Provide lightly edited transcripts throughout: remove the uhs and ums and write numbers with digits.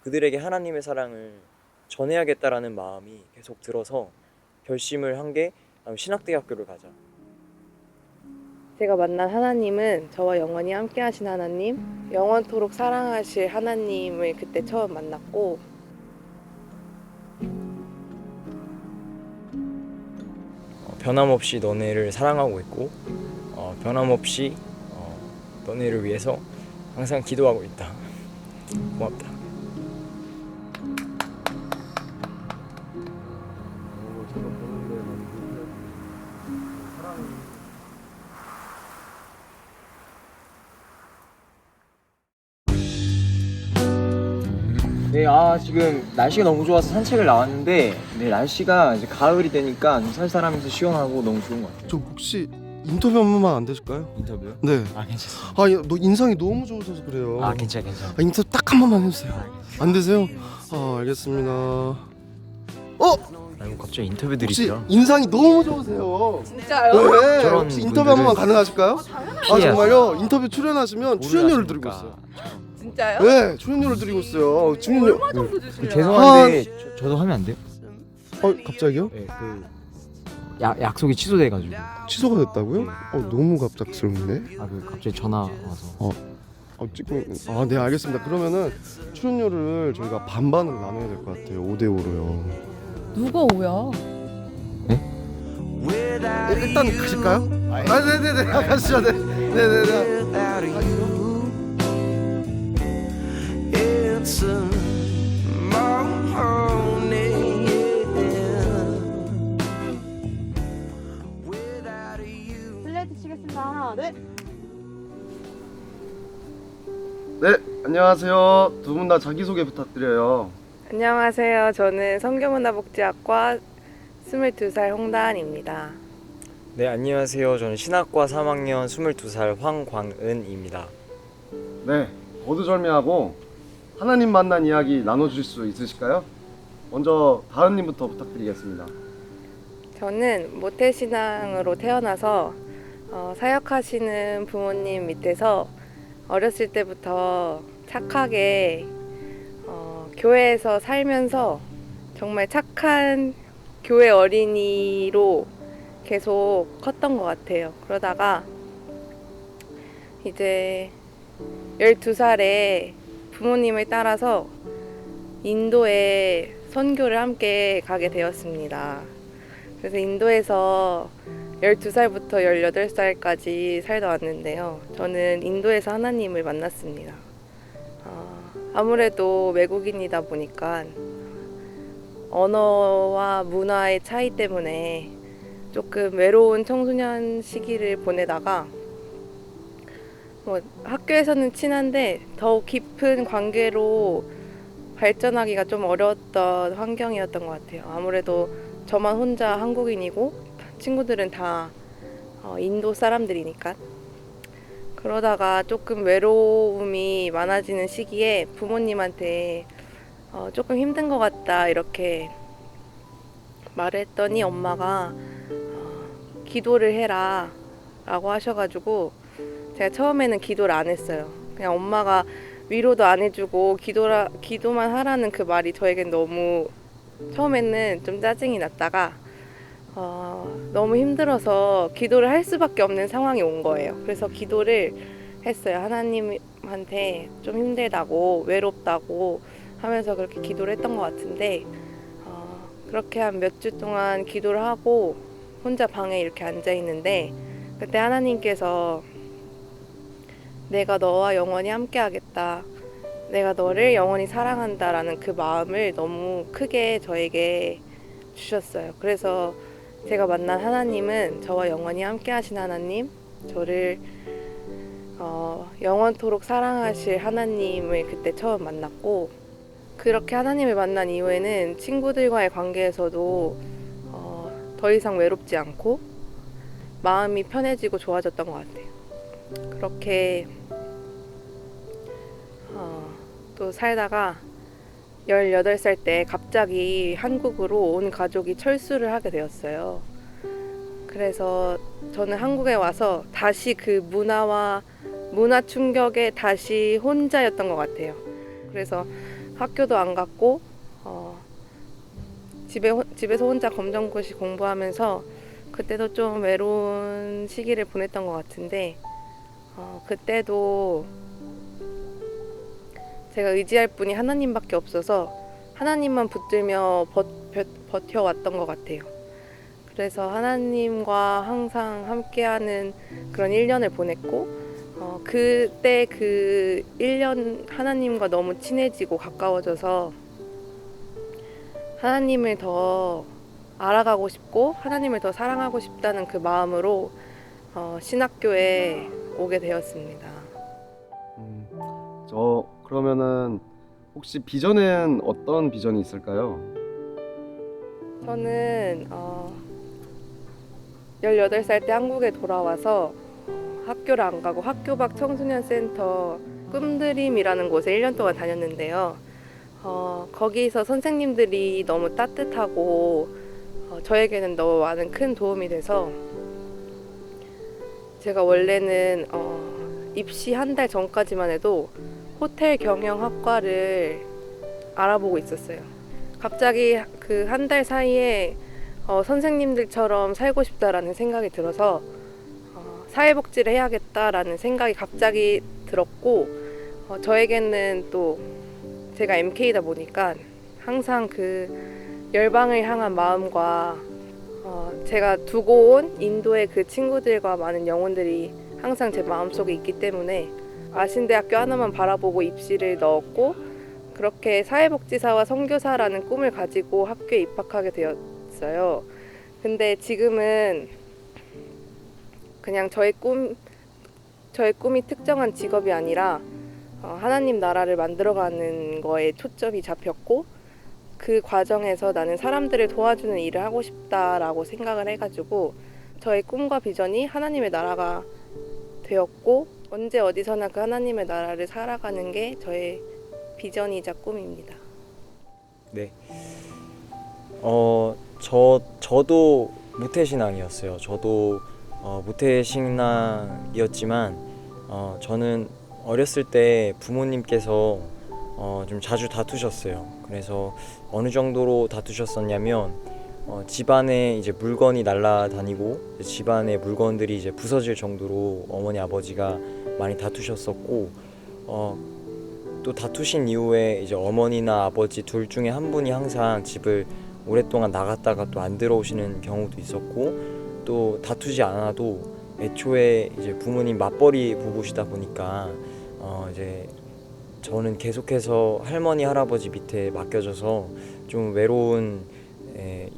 그들에게 하나님의 사랑을 전해야겠다라는 마음이 계속 들어서 결심을 한 게 신학대학교를 가자. 제가 만난 하나님은 저와 영원히 함께 하신 하나님, 영원토록 사랑하실 하나님을 그때 처음 만났고, 변함없이 너네를 사랑하고 있고 변함없이 너네를 위해서 항상 기도하고 있다. 고맙다. 네, 지금 날씨가 너무 좋아서 산책을 나왔는데, 네, 날씨가 이제 가을이 되니까 좀 쌀쌀하면서 시원하고 너무 좋은 것 같아요. 저 혹시 인터뷰 한 번만 안 되실까요? 인터뷰요? 네. 괜찮습니다. 너 인상이 너무 좋으셔서 그래요. 괜찮아. 인터뷰 딱 한 번만 해주세요. 안 되세요? 알겠습니다. 아이고, 갑자기 인터뷰 혹시 드리죠. 인상이 너무 좋으세요. 진짜요? 네. 저런 혹시 인터뷰 한 번만 가능하실까요? 피해야죠. 정말요? 인터뷰 출연하시면 출연료를 드리고 있어요. 진짜요? 네, 출연료를 드리고 있어요. 출연료. 얼마 정도 주시려나? 죄송한데 저도 하면 안 돼요? 갑자기요? 네, 약속이 취소돼가지고. 취소가 됐다고요? 너무 갑작스럽네. 갑자기 전화 와서. 지금 네, 알겠습니다. 그러면은 출연료를 저희가 반반으로 나눠야 될 것 같아요. 5대5로요. 누가 오야? 일단 가실까요? 네네네, 가시죠. 네네네. 슬레이트 치겠습니다. 네. 네, 안녕하세요. 두 분 다 자기소개 부탁드려요. 안녕하세요. 저는 성교문화복지학과 22살 홍다한입니다. 네, 안녕하세요. 저는 신학과 3학년 22살 황광은입니다. 네, 거두절미하고 하나님 만난 이야기 나눠주실 수 있으실까요? 먼저 다은님부터 부탁드리겠습니다. 저는 모태신앙으로 태어나서 사역하시는 부모님 밑에서 어렸을 때부터 착하게 교회에서 살면서 정말 착한 교회 어린이로 계속 컸던 것 같아요. 그러다가 이제 12살에 부모님을 따라서 인도에 선교를 함께 가게 되었습니다. 그래서 인도에서 12살부터 18살까지 살다 왔는데요. 저는 인도에서 하나님을 만났습니다. 아무래도 외국인이다 보니까 언어와 문화의 차이 때문에 조금 외로운 청소년 시기를 보내다가 학교에서는 친한데 더욱 깊은 관계로 발전하기가 좀 어려웠던 환경이었던 것 같아요. 아무래도 저만 혼자 한국인이고 친구들은 다 인도 사람들이니까. 그러다가 조금 외로움이 많아지는 시기에 부모님한테 조금 힘든 것 같다 이렇게 말을 했더니 엄마가 기도를 해라 라고 하셔가지고 제가 처음에는 기도를 안 했어요. 그냥 엄마가 위로도 안 해주고 기도만 하라는 그 말이 저에겐 너무 처음에는 좀 짜증이 났다가 너무 힘들어서 기도를 할 수밖에 없는 상황이 온 거예요. 그래서 기도를 했어요. 하나님한테 좀 힘들다고 외롭다고 하면서 그렇게 기도를 했던 것 같은데 그렇게 한 몇 주 동안 기도를 하고 혼자 방에 이렇게 앉아 있는데 그때 하나님께서 내가 너와 영원히 함께 하겠다. 내가 너를 영원히 사랑한다라는 그 마음을 너무 크게 저에게 주셨어요. 그래서 제가 만난 하나님은 저와 영원히 함께 하신 하나님, 저를 영원토록 사랑하실 하나님을 그때 처음 만났고 그렇게 하나님을 만난 이후에는 친구들과의 관계에서도 더 이상 외롭지 않고 마음이 편해지고 좋아졌던 것 같아요. 그렇게 또 살다가 18살 때 갑자기 한국으로 온 가족이 철수를 하게 되었어요. 그래서 저는 한국에 와서 다시 그 문화 충격에 다시 혼자였던 것 같아요. 그래서 학교도 안 갔고 집에서 혼자 검정고시 공부하면서 그때도 좀 외로운 시기를 보냈던 것 같은데 그때도 제가 의지할 분이 하나님밖에 없어서 하나님만 붙들며 버텨왔던 것 같아요. 그래서 하나님과 항상 함께하는 그런 1년을 보냈고 그때 그 1년 하나님과 너무 친해지고 가까워져서 하나님을 더 알아가고 싶고 하나님을 더 사랑하고 싶다는 그 마음으로 신학교에 오게 되었습니다. 저 그러면은 혹시 비전엔 어떤 비전이 있을까요? 저는 18살 때 한국에 돌아와서 학교를 안 가고 학교 밖 청소년 센터 꿈드림이라는 곳에 1년 동안 다녔는데요. 거기서 선생님들이 너무 따뜻하고 저에게는 너무 많은 큰 도움이 돼서 제가 원래는 입시 한 달 전까지만 해도 호텔 경영학과를 알아보고 있었어요. 갑자기 그 한 달 사이에 선생님들처럼 살고 싶다라는 생각이 들어서 사회복지를 해야겠다라는 생각이 갑자기 들었고 저에게는 또 제가 MK다 보니까 항상 그 열방을 향한 마음과 제가 두고 온 인도의 그 친구들과 많은 영혼들이 항상 제 마음속에 있기 때문에 아신대학교 하나만 바라보고 입시를 넣었고 그렇게 사회복지사와 선교사라는 꿈을 가지고 학교에 입학하게 되었어요. 근데 지금은 그냥 저의 꿈이 특정한 직업이 아니라 하나님 나라를 만들어가는 거에 초점이 잡혔고 그 과정에서 나는 사람들을 도와주는 일을 하고 싶다라고 생각을 해가지고 저의 꿈과 비전이 하나님의 나라가 되었고 언제 어디서나 그 하나님의 나라를 살아가는 게 저의 비전이자 꿈입니다. 네. 저도 모태신앙이었어요. 저도 모태신앙이었지만 저는 어렸을 때 부모님께서 좀 자주 다투셨어요. 그래서 어느 정도로 다투셨었냐면 집안에 이제 물건이 날아다니고 집안의 물건들이 이제 부서질 정도로 어머니 아버지가 많이 다투셨었고 또 다투신 이후에 이제 어머니나 아버지 둘 중에 한 분이 항상 집을 오랫동안 나갔다가 또 안 들어오시는 경우도 있었고 또 다투지 않아도 애초에 이제 부모님 맞벌이 부부시다 보니까 이제 저는 계속해서 할머니 할아버지 밑에 맡겨져서 좀 외로운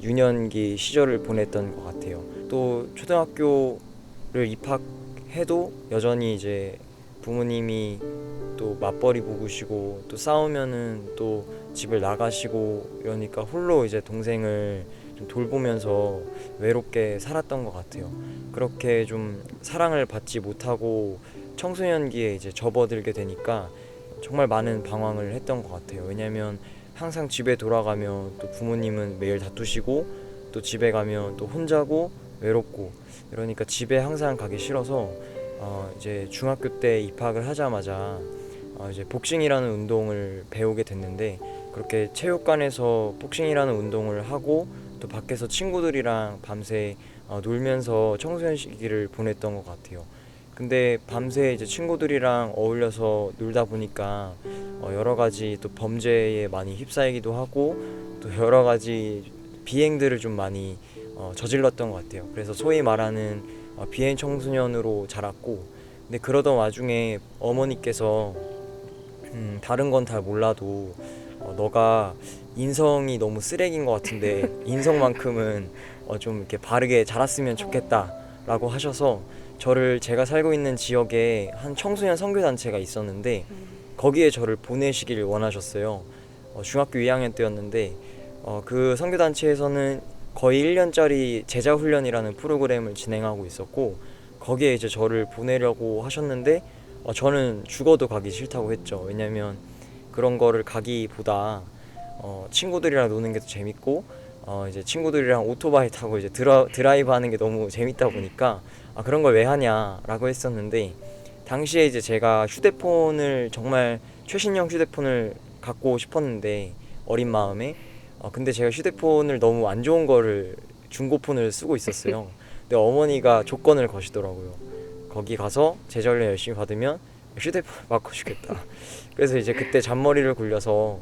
유년기 시절을 보냈던 것 같아요. 또 초등학교를 입학해도 여전히 이제 부모님이 또 맞벌이 부부시고 또 싸우면은 또 집을 나가시고 이러니까 홀로 이제 동생을 좀 돌보면서 외롭게 살았던 것 같아요. 그렇게 좀 사랑을 받지 못하고 청소년기에 이제 접어들게 되니까 정말 많은 방황을 했던 것 같아요. 왜냐면 항상 집에 돌아가면 또 부모님은 매일 다투시고 또 집에 가면 또 혼자고 외롭고 이러니까 집에 항상 가기 싫어서 이제 중학교 때 입학을 하자마자 이제 복싱이라는 운동을 배우게 됐는데 그렇게 체육관에서 복싱이라는 운동을 하고 또 밖에서 친구들이랑 밤새 놀면서 청소년 시기를 보냈던 것 같아요. 근데 밤새 이제 친구들이랑 어울려서 놀다 보니까 여러 가지 또 범죄에 많이 휩싸이기도 하고 또 여러 가지 비행들을 좀 많이 저질렀던 것 같아요. 그래서 소위 말하는 비행 청소년으로 자랐고 근데 그러던 와중에 어머니께서 다른 건 다 몰라도 너가 인성이 너무 쓰레기인 것 같은데 인성만큼은 좀 이렇게 바르게 자랐으면 좋겠다라고 하셔서 저를 제가 살고 있는 지역에 한 청소년 선교단체가 있었는데 거기에 저를 보내시길 원하셨어요. 중학교 2학년 때였는데 그 선교단체에서는 거의 1년짜리 제자훈련이라는 프로그램을 진행하고 있었고 거기에 이제 저를 보내려고 하셨는데 저는 죽어도 가기 싫다고 했죠. 왜냐면 그런 거를 가기보다 친구들이랑 노는 게 더 재밌고 이제 친구들이랑 오토바이 타고 이제 드라이브 하는 게 너무 재밌다 보니까 그런 걸 왜 하냐라고 했었는데 당시에 이제 제가 휴대폰을 정말 최신형 휴대폰을 갖고 싶었는데 어린 마음에 근데 제가 휴대폰을 너무 안 좋은 거를 중고폰을 쓰고 있었어요. 근데 어머니가 조건을 거시더라고요. 거기 가서 제자훈련 열심히 받으면 휴대폰을 바꿔주겠다. 그래서 이제 그때 잔머리를 굴려서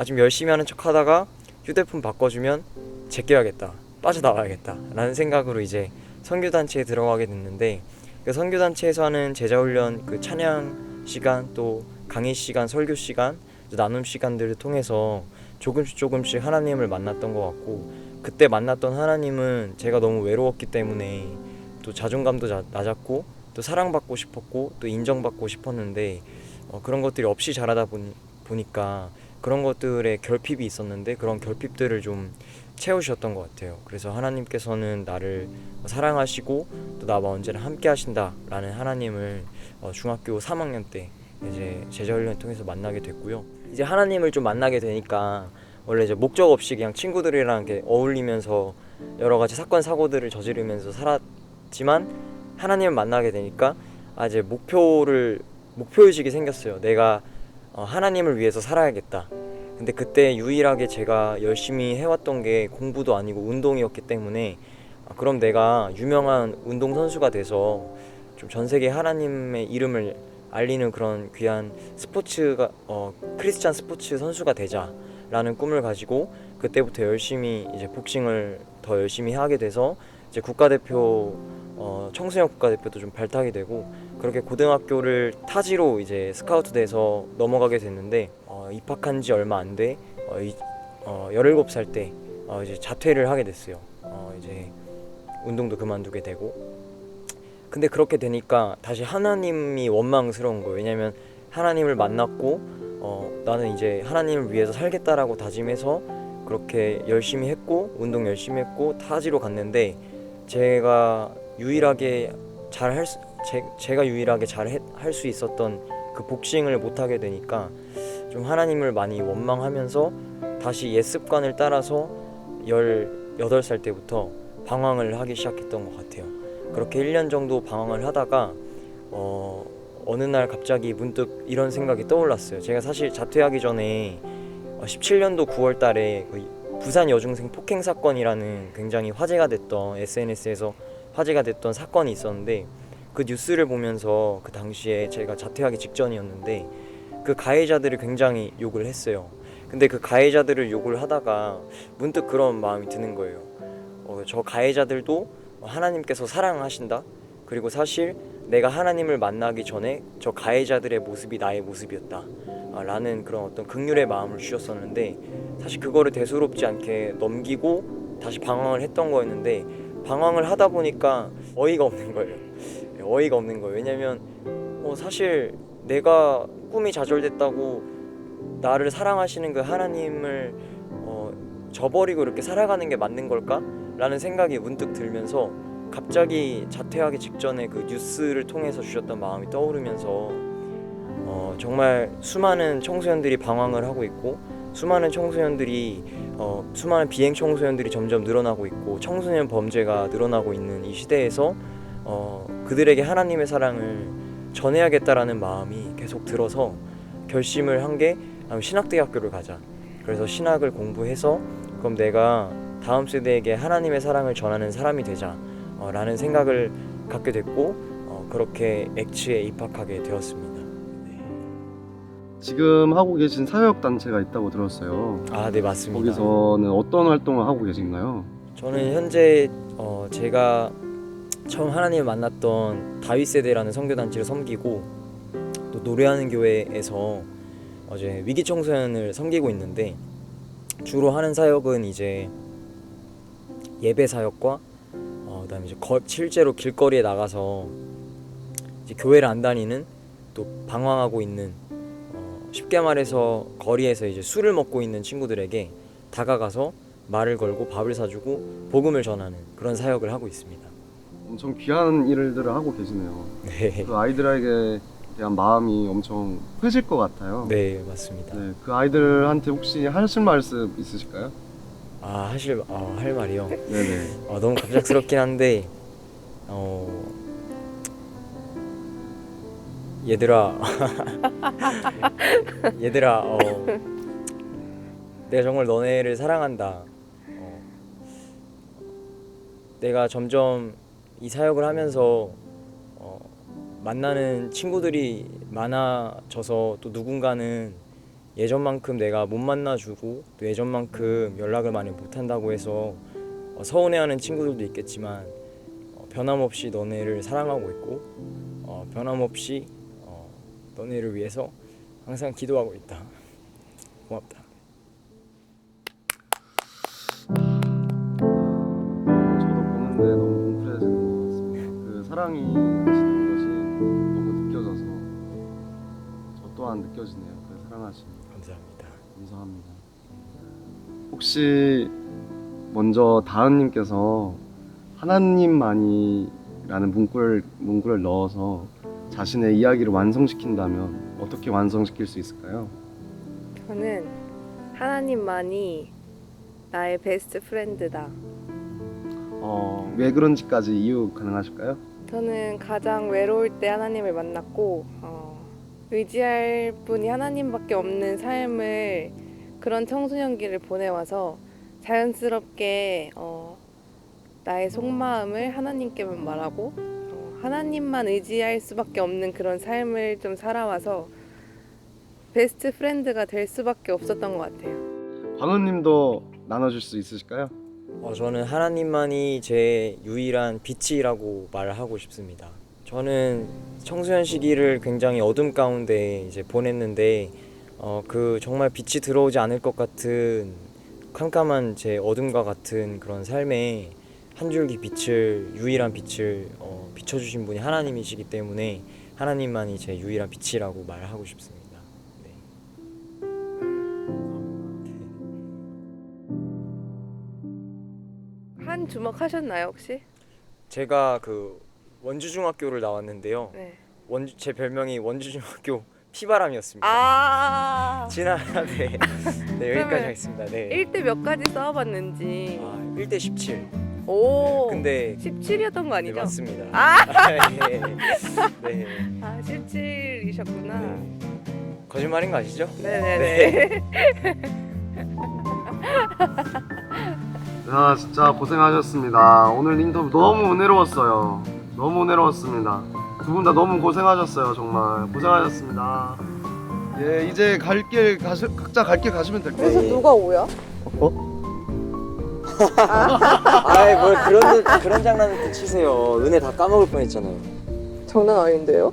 좀 열심히 하는 척 하다가 휴대폰 바꿔주면 제껴야겠다, 빠져나와야겠다 라는 생각으로 이제 선교단체에 들어가게 됐는데, 그 선교단체에서 하는 제자훈련 그 찬양 시간, 또 강의 시간, 설교 시간, 또 나눔 시간들을 통해서 조금씩 하나님을 만났던 것 같고, 그때 만났던 하나님은 제가 너무 외로웠기 때문에 또 자존감도 낮았고 또 사랑받고 싶었고 또 인정받고 싶었는데 그런 것들이 없이 자라다 보니까 그런 것들에 결핍이 있었는데 그런 결핍들을 좀 채우셨던 것 같아요. 그래서 하나님께서는 나를 사랑하시고 또 나와 언제나 함께 하신다라는 하나님을 중학교 3학년 때 이제 제자훈련을 통해서 만나게 됐고요. 이제 하나님을 좀 만나게 되니까 원래 이제 목적 없이 그냥 친구들이랑 이렇게 어울리면서 여러 가지 사건 사고들을 저지르면서 살았지만, 하나님을 만나게 되니까 이제 목표의식이 생겼어요. 내가 하나님을 위해서 살아야겠다. 근데 그때 유일하게 제가 열심히 해왔던 게 공부도 아니고 운동이었기 때문에 그럼 내가 유명한 운동선수가 돼서 좀 전 세계 하나님의 이름을 알리는 그런 귀한 스포츠가 크리스찬 스포츠 선수가 되자라는 꿈을 가지고 그때부터 열심히 이제 복싱을 더 열심히 하게 돼서 이제 국가대표 청소년 국가대표도 좀 발탁이 되고, 그렇게 고등학교를 타지로 이제 스카우트 돼서 넘어가게 됐는데 입학한 지 얼마 안 돼 17살 때 이제 자퇴를 하게 됐어요. 이제 운동도 그만두게 되고. 근데 그렇게 되니까 다시 하나님이 원망스러운 거예요. 왜냐면 하나님을 만났고 나는 이제 하나님을 위해서 살겠다라고 다짐해서 그렇게 열심히 했고 운동 열심히 했고 타지로 갔는데 제가 유일하게 잘 할 수 있었던 그 복싱을 못 하게 되니까 좀 하나님을 많이 원망하면서 다시 옛 습관을 따라서 18살 때부터 방황을 하기 시작했던 것 같아요. 그렇게 1년 정도 방황을 하다가 어느 날 갑자기 문득 이런 생각이 떠올랐어요. 제가 사실 자퇴하기 전에 17년도 9월 달에 그 부산 여중생 폭행 사건이라는 굉장히 화제가 됐던, SNS에서 화제가 됐던 사건이 있었는데, 그 뉴스를 보면서 그 당시에 제가 자퇴하기 직전이었는데 그 가해자들을 굉장히 욕을 했어요. 근데 그 가해자들을 욕을 하다가 문득 그런 마음이 드는 거예요. 저 가해자들도 하나님께서 사랑하신다. 그리고 사실 내가 하나님을 만나기 전에 저 가해자들의 모습이 나의 모습이었다 라는 그런 어떤 긍휼의 마음을 주셨었는데, 사실 그거를 대수롭지 않게 넘기고 다시 방황을 했던 거였는데, 방황을 하다 보니까 어이가 없는 거예요. 왜냐면 사실 내가 꿈이 좌절됐다고 나를 사랑하시는 그 하나님을 저버리고 이렇게 살아가는 게 맞는 걸까? 라는 생각이 문득 들면서 갑자기 자퇴하기 직전에 그 뉴스를 통해서 주셨던 마음이 떠오르면서 정말 수많은 청소년들이 방황을 하고 있고 수많은 비행 청소년들이 점점 늘어나고 있고 청소년 범죄가 늘어나고 있는 이 시대에서 그들에게 하나님의 사랑을 전해야겠다라는 마음이 계속 들어서 결심을 한 게 신학대학교를 가자. 그래서 신학을 공부해서 그럼 내가 다음 세대에게 하나님의 사랑을 전하는 사람이 되자 라는 생각을 갖게 됐고 그렇게 액츠에 입학하게 되었습니다. 지금 하고 계신 사역 단체가 있다고 들었어요. 네, 맞습니다. 거기서는 어떤 활동을 하고 계신가요? 저는 현재 제가 처음 하나님을 만났던 다윗 세대라는 선교단체를 섬기고 또 노래하는 교회에서 이제 위기 청소년을 섬기고 있는데, 주로 하는 사역은 이제 예배 사역과 그다음에 이제 실제로 길거리에 나가서 이제 교회를 안 다니는 또 방황하고 있는 쉽게 말해서 거리에서 이제 술을 먹고 있는 친구들에게 다가가서 말을 걸고 밥을 사주고 복음을 전하는 그런 사역을 하고 있습니다. 엄청 귀한 일들을 하고 계시네요. 네, 그 아이들에게 대한 마음이 엄청 크실 것 같아요. 네, 맞습니다. 네, 그 아이들한테 혹시 하실 말씀 있으실까요? 할 말이요. 네네. 너무 갑작스럽긴 한데 얘들아 내가 정말 너네를 사랑한다. 내가 점점 이 사역을 하면서 만나는 친구들이 많아져서 또 누군가는 예전만큼 내가 못 만나주고 또 예전만큼 연락을 많이 못한다고 해서 서운해하는 친구들도 있겠지만 변함없이 너네를 사랑하고 있고 변함없이 너네를 위해서 항상 기도하고 있다. 고맙다. 저도 보는데 너무 뭉클해지는 것 같습니다. 그 사랑이 하시는 것이 너무 느껴져서 저 또한 느껴지네요. 그 사랑하시는 감사합니다. 감사합니다. 혹시 먼저 다은님께서 하나님만이라는 문구를 넣어서 자신의 이야기를 완성시킨다면 어떻게 완성시킬 수 있을까요? 저는 하나님만이 나의 베스트 프렌드다. 왜 그런지까지 이유 가능하실까요? 저는 가장 외로울 때 하나님을 만났고 의지할 분이 하나님밖에 없는 삶을 그런 청소년기를 보내와서 자연스럽게 나의 속마음을 하나님께만 말하고 하나님만 의지할 수밖에 없는 그런 삶을 좀 살아와서 베스트 프렌드가 될 수밖에 없었던 것 같아요. 광우님도 나눠줄 수 있으실까요? 저는 하나님만이 제 유일한 빛이라고 말을 하고 싶습니다. 저는 청소년 시기를 굉장히 어둠 가운데 이제 보냈는데 그 정말 빛이 들어오지 않을 것 같은 캄캄한 제 어둠과 같은 그런 삶에 한 줄기 빛을 유일한 빛을 비춰주신 분이 하나님이시기 때문에 하나님만이 제 유일한 빛이라고 말을 하고 싶습니다. 네. 한 주먹 하셨나요 혹시? 제가 그 원주중학교를 나왔는데요. 네. 제 별명이 원주중학교 피바람이었습니다. 아 지난해 네, 여기까지 하겠습니다. 네. 1대 몇 가지 싸워봤는지. 1대 17. 오. 근데 17이었던 거 네, 아니죠? 맞습니다. 아! 네. 네. 17이셨구나. 네. 거짓말인 거 아시죠? 네네네. 야, 진짜 고생하셨습니다. 오늘 인터뷰 너무 은혜로웠어요. 너무 은혜로웠습니다. 두 분 다 너무 고생하셨어요. 정말 고생하셨습니다. 예, 이제 각자 갈 길 가시면 될 거예요. 네. 누가 오야? 아이 뭘 그런 장난을 또 치세요. 은혜 다 까먹을 뻔했잖아요. 장난 아닌데요?